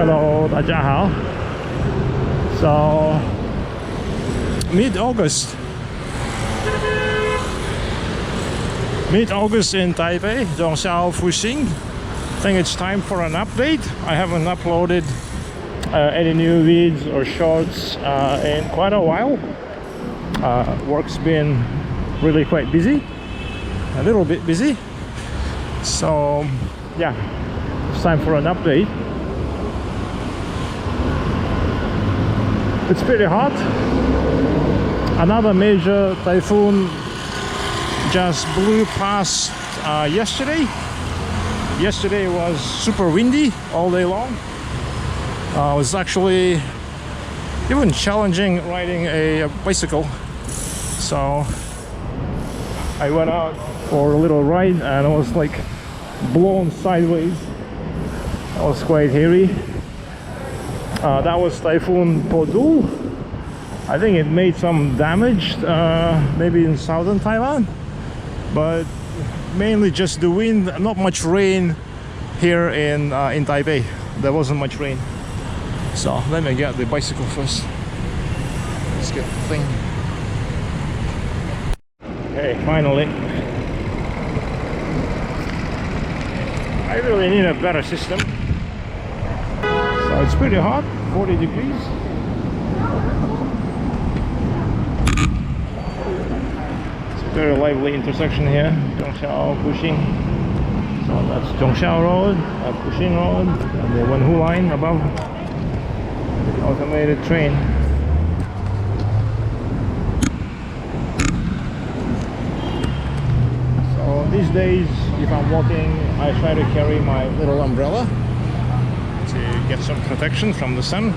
Hello, 大家好. So, mid-August in Taipei, Zhongshan, Fuxing. I think it's time for an update. I haven't uploaded any new vids or shorts in quite a while. Work's been really quite busy, a little bit busy. So, yeah, it's time for an update. It's pretty hot. Another major typhoon just blew past yesterday. Yesterday was super windy all day long. It was actually even challenging riding a bicycle. So I went out for a little ride and I was like blown sideways. That was quite hairy. That was Typhoon Podul. I think it made some damage, maybe in southern Thailand, but mainly just the wind. Not much rain here in Taipei. There wasn't much rain. So let me get the bicycle first. Let's get the thing. Okay, finally. I really need a better system. So it's pretty hot, 40 degrees. It's a very lively intersection here, Zhongshan, Fuxing. So that's Zhongshan Road, Fuxing Road, and the Wenhu line above. Automated train. So these days, if I'm walking, I try to carry my little umbrella to get some protection from the sun,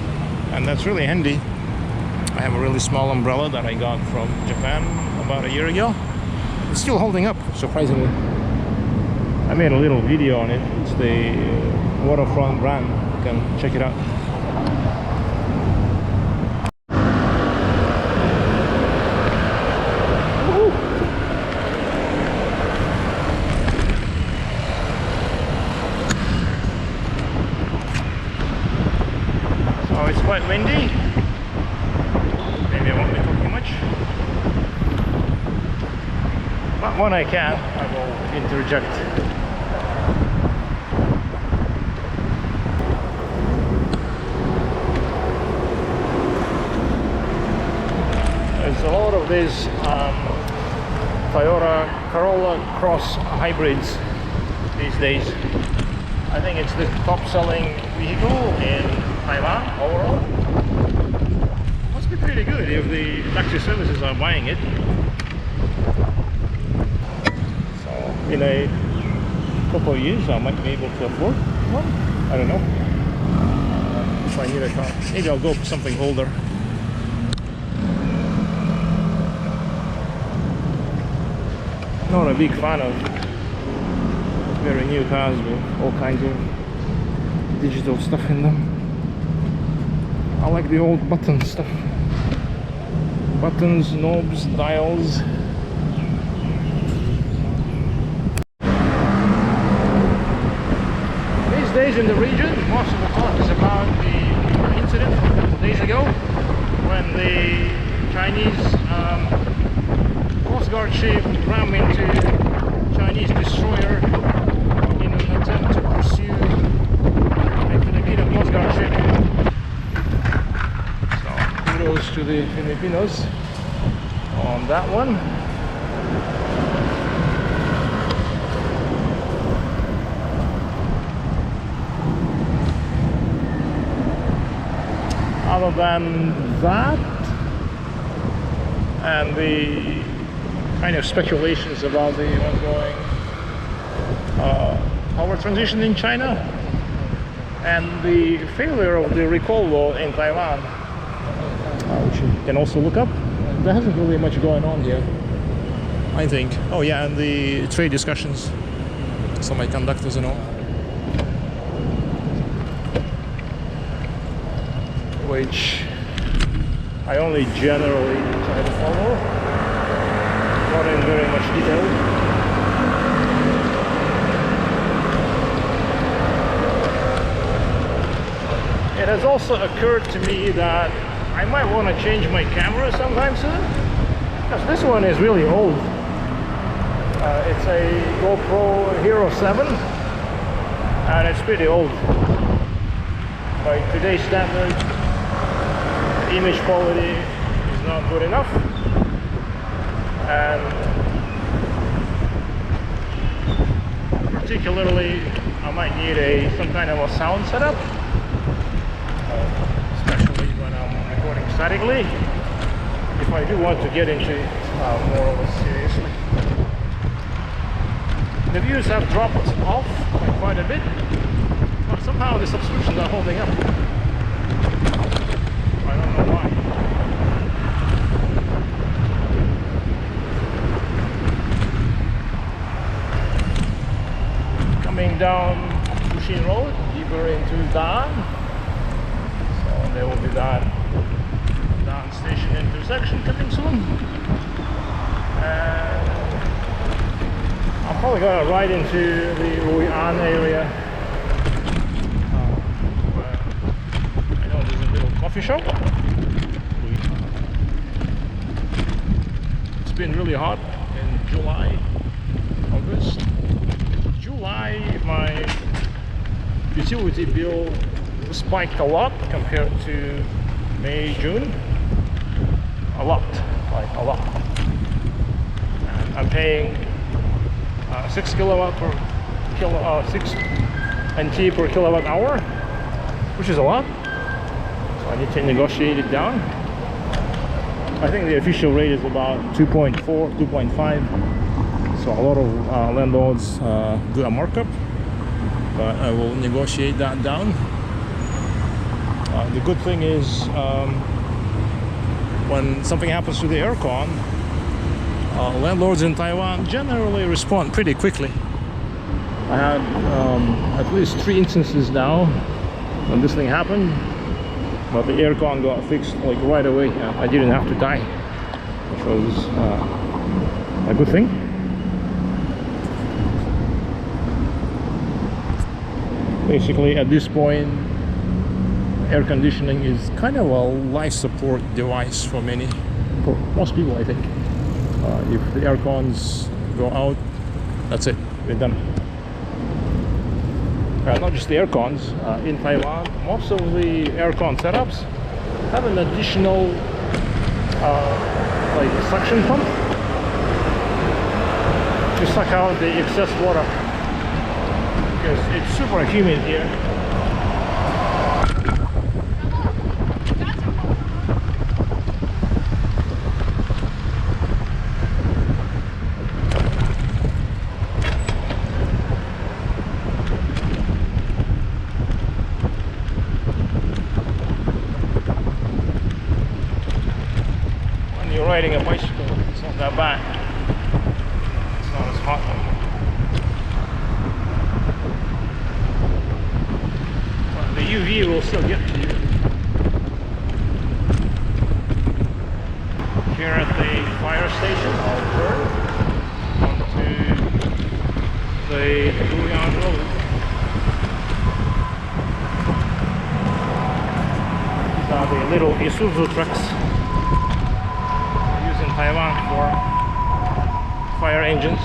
and that's really handy. I have a really small umbrella that I got from Japan about a year ago. It's still holding up, surprisingly. I made a little video on it. It's the waterfront brand. You can check it out. It's quite windy. Maybe I won't be talking much, but when I can, I will interject. There's a lot of these Toyota Corolla Cross hybrids these days. I think it's the top-selling vehicle in Taiwan overall. Must be pretty good if the taxi services are buying it. So in a couple of years I might be able to afford one. I don't know. If I need a car, maybe I'll go for something older. Not a big fan of very new cars with all kinds of digital stuff in them. I like the old button stuff. Buttons, knobs, dials. These days in the region, most of the talk is about the incident a couple of days ago when the Chinese Coast Guard ship rammed into Chinese destroyer in an attempt to pursue a Filipino Coast Guard ship. Kudos to the Filipinos on that one. Other than that, and the kind of speculations about the ongoing power transition in China and the failure of the recall law in Taiwan, which you can also look up. There hasn't really much going on here, I think. Oh yeah, and the trade discussions, semiconductors and all, which I only generally try to follow, not in very much detail. It has also occurred to me that I might want to change my camera sometime soon, because this one is really old. It's a GoPro Hero 7 and it's pretty old. By today's standards, the image quality is not good enough, and particularly I might need some kind of a sound setup, especially when I'm recording statically, if I do want to get into it more or less seriously. The views have dropped off by quite a bit, but somehow the subscriptions are holding up. I don't know why. Coming down Fuxing Road, deeper into Daan. So there will be that Daan station intersection coming soon. And I'm probably going to ride into the Daan area. I know there's a little coffee shop. It's been really hot in July, August. July, my utility bill spiked a lot compared to May, June. A lot, like a lot. And I'm paying 6 kilowatt per 6 NT per kilowatt hour, which is a lot. So I need to negotiate it down. I think the official rate is about 2.4, 2.5. So a lot of landlords do a markup, but I will negotiate that down. The good thing is when something happens to the aircon, landlords in Taiwan generally respond pretty quickly. I had at least 3 instances now when this thing happened, but the aircon got fixed like right away. I didn't have to die, which was a good thing. Basically, at this point, air conditioning is kind of a life support device for most people, I think. If the air cons go out, that's it, we're done. Not just the air cons, in Taiwan, most of the aircon setups have an additional like a suction pump to suck out the excess water, because it's super humid here. Riding a bicycle, it's not that bad. It's not as hot. But the UV will still get to you. Here at the fire station, I'll turn onto the Daan Road. These are the little Isuzu trucks Taiwan for fire engines.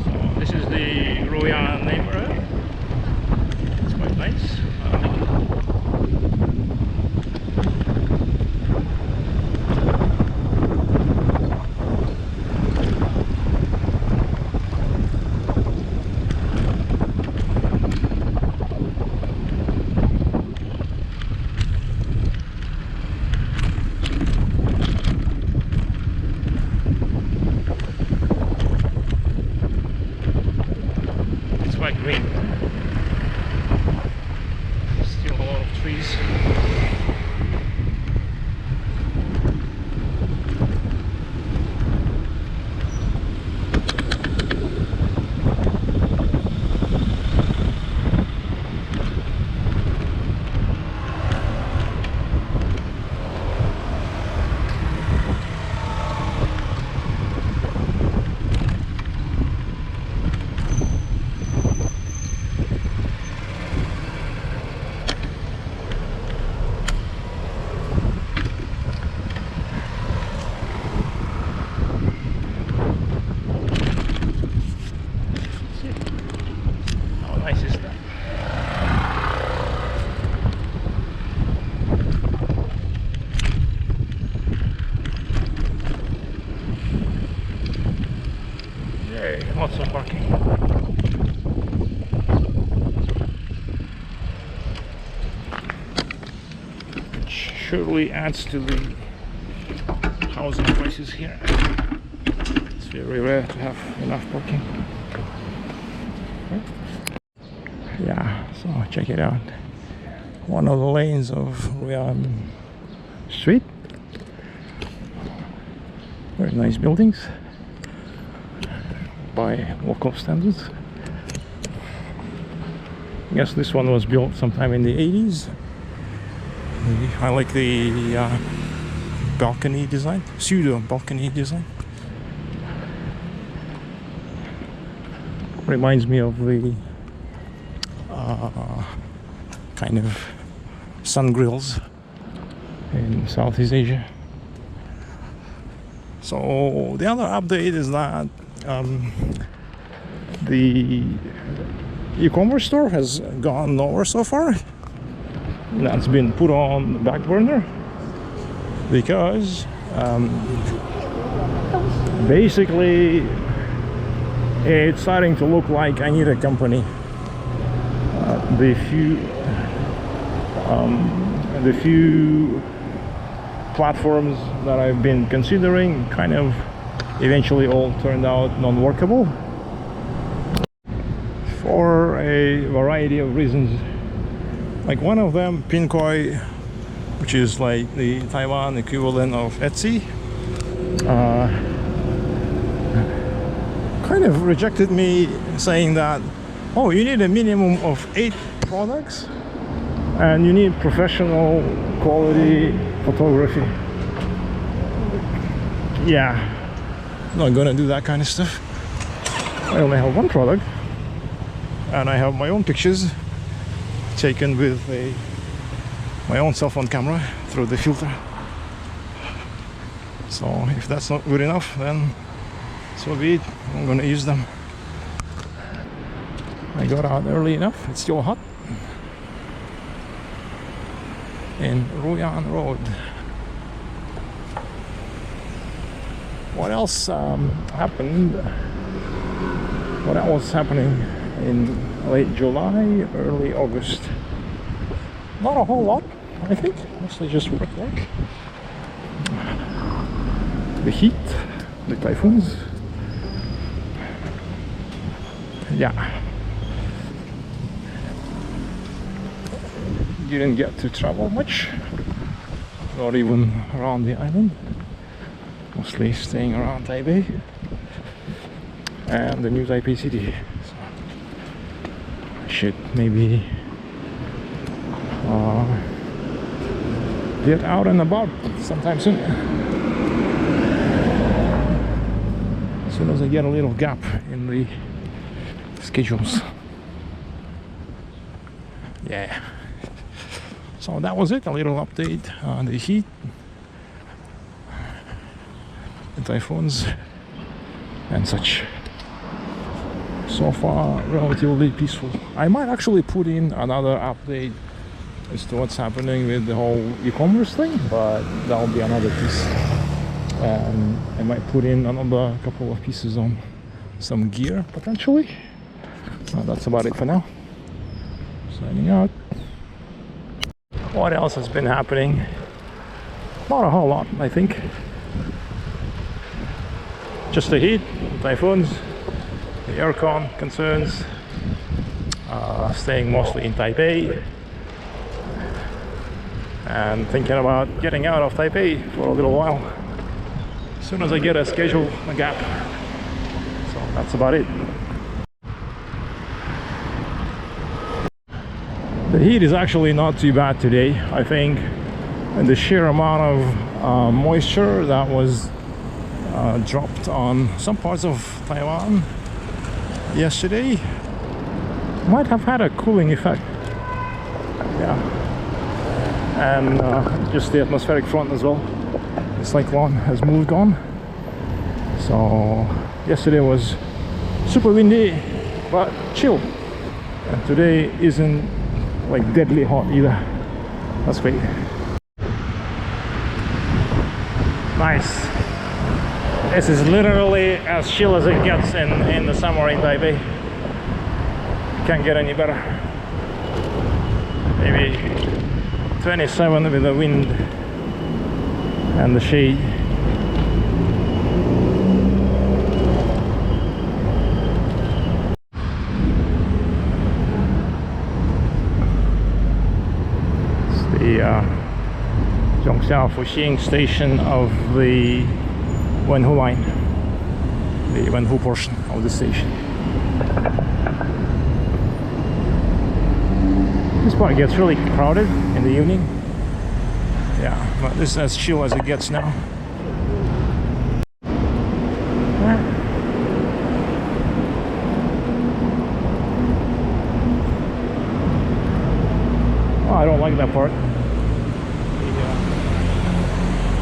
So this is the Daan neighbourhood. It's quite nice. Green. Still a lot of trees. Okay, lots of parking. Which surely adds to the housing prices here. It's very rare to have enough parking. Yeah, so check it out. One of the lanes of Ruyan Street. Very nice buildings by local standards. I guess this one was built sometime in the 80s. I like the balcony design, pseudo balcony design. Reminds me of the kind of sun grills in Southeast Asia. So the other update is that the e-commerce store has gone nowhere so far. That's been put on the back burner because basically it's starting to look like I need a company. The few platforms that I've been considering kind of eventually all turned out non-workable for a variety of reasons. Like one of them, Pinkoi, which is like the Taiwan equivalent of Etsy, kind of rejected me, saying that, oh, you need a minimum of 8 products and you need professional quality photography. Yeah, I'm not gonna do that kind of stuff. I only have one product and I have my own pictures taken with my own cell phone camera through the filter. So if that's not good enough, then so be it. I'm gonna use them. I got out early enough. It's still hot in Ruyan Road. What else happened? What else was happening in late July, early August? Not a whole lot, I think. Mostly just work. The heat, the typhoons. Yeah. Didn't get to travel much, not even around the island. Mostly staying around Taipei and the new Taipei city. So I should maybe get out and about sometime soon. As soon as I get a little gap in the schedules. Yeah. So that was it, a little update on the heat, the typhoons and such. So far relatively peaceful. I might actually put in another update as to what's happening with the whole e-commerce thing, but that'll be another piece. I might put in another couple of pieces on some gear potentially. That's about it for now. Signing out. What else has been happening? Not a whole lot, I think. Just the heat, typhoons, the aircon concerns, staying mostly in Taipei, and thinking about getting out of Taipei for a little while as soon as I get a schedule, a gap. So that's about it. The heat is actually not too bad today, I think, and the sheer amount of moisture that was dropped on some parts of Taiwan yesterday might have had a cooling effect. Yeah, and just the atmospheric front as well. The cyclone has moved on. So yesterday was super windy but chill, and today isn't like deadly hot either. That's great. Nice. This is literally as chill as it gets in the summer in Taipei. Can't get any better. Maybe 27 with the wind and the shade. It's the Zhongxiao Fuxing station of the Wenhu line, the Wenhu portion of the station. This part gets really crowded in the evening. Yeah, but this is as chill as it gets now. Oh, I don't like that part.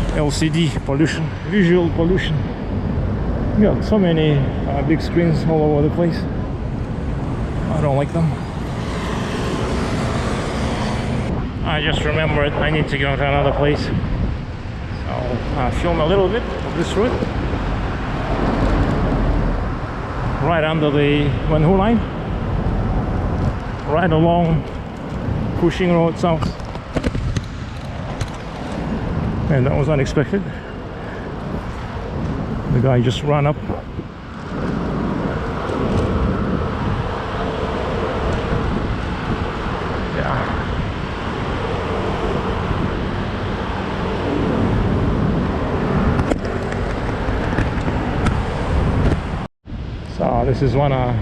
The LCD pollution, visual pollution. You got so many big screens all over the place. I don't like them. I just remembered I need to go to another place. So I'll film a little bit of this route. Right under the Wenhu line. Right along Fuxing Road south. And that was unexpected. The guy just ran up. So this is one of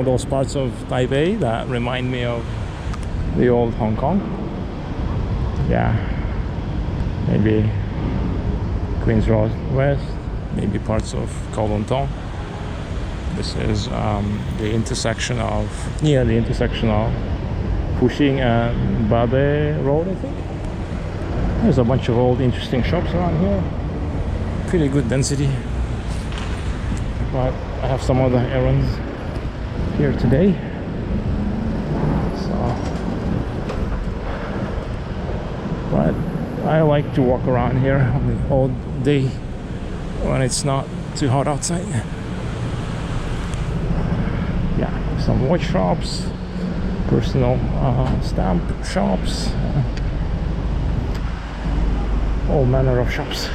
those parts of Taipei that remind me of the old Hong Kong. Yeah, maybe Queens Road West, maybe parts of Kowloon Tong. This is near the intersection of Fuxing and Bade Road, I think. There's a bunch of old interesting shops around here. Pretty good density. But I have some other errands here today, so but I like to walk around here all day when it's not too hot outside. Yeah, some watch shops, personal stamp shops, all manner of shops.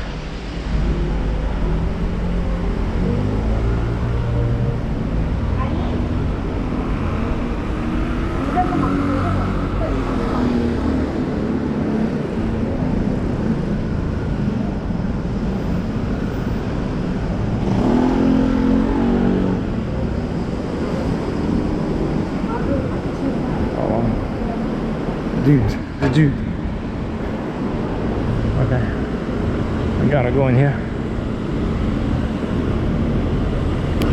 The dude. Okay, I gotta go in here.